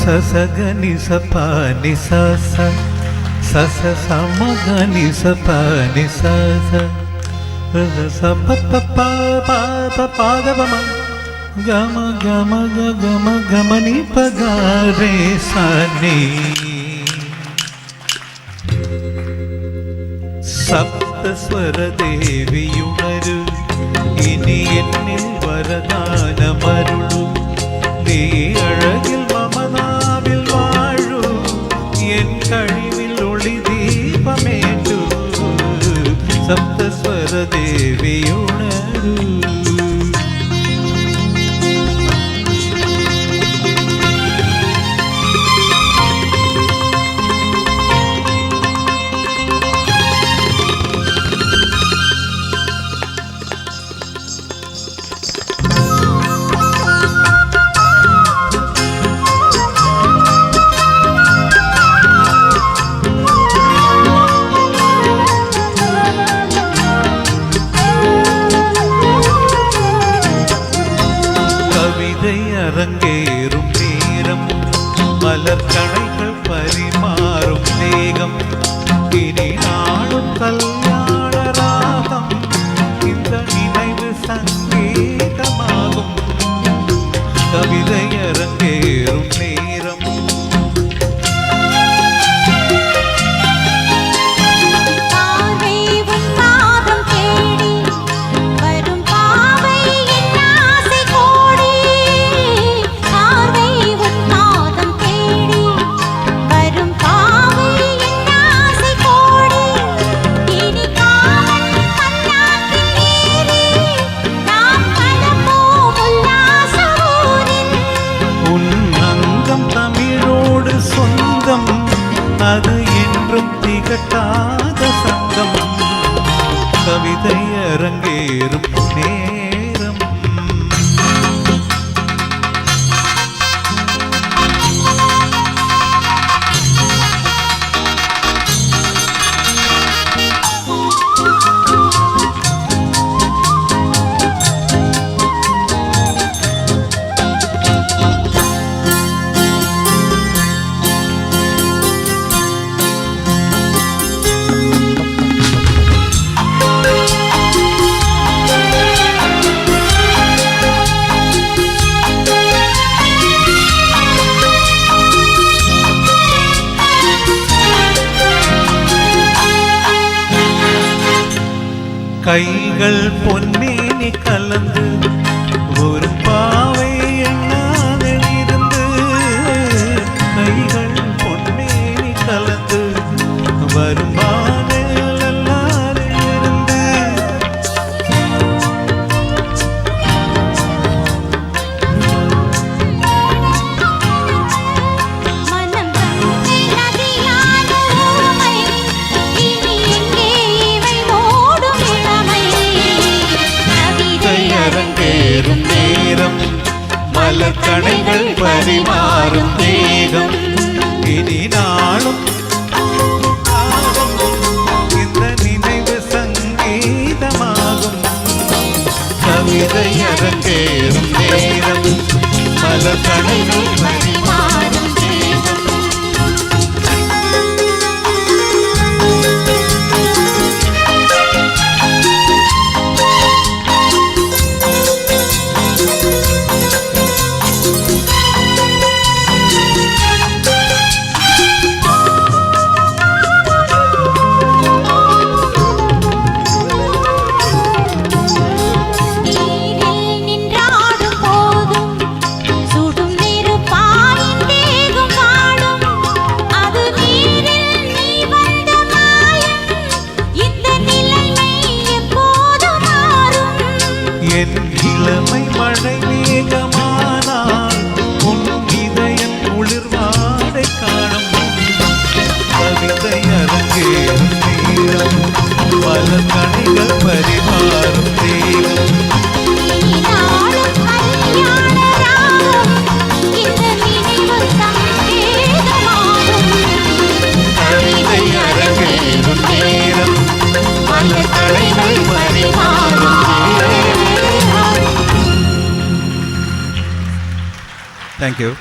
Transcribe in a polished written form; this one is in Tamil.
சசகனி சபானி சச சச சமகனி சபானி சச பாதபம கம கம கம கமனி பகாரே சனி സപ്തസ്വര ദേവിയുണരു ഇനി എന്നിൽ വരദാനമരുളു നീ അഴകിൽ മമനാവിൽ വാഴു എൻ കഴിവിൽ ഒളി ദീപമേറ്റു സപ്തസ്വര ദേവിയുണരു அரங்கேறும் நேரம் மலர்கணைகள் பரிமாறும் தேகம் இனி நாளும் கல்யாண ராகம் இந்த நினைவு சங்கீதமாகும் கவிதை அரங்கேறும் நேரம் அது என்றும் திகட்டாத சங்கம் கவிதை அரங்கேறும் நேரம் கைகள் பொன்னேனி கலந்து ஒரு பாவை எண்ணாவில் இருந்து கைகள் பொன்னேனி கலந்து வரும் மலர்கணைகள் பரிமாறும் தேகம் இனி நாளும் இந்த நினைவு சங்கீதமாகும் கவிதை அரங்கேறும் நேரம் மலர்கணைகள் பரிமாறும் தேகம் இளமை மழை மேகமானால் உன் இதயம் குளிர்வாடை காணும் கவிதை அரங்கேறும் நேரம் மலர்கணைகள் பரிமாறும் தேகம் கவிதை அரங்கேறும் நேரம் மலர்கணைகள் பரிமாறும் தேகம். Thank you.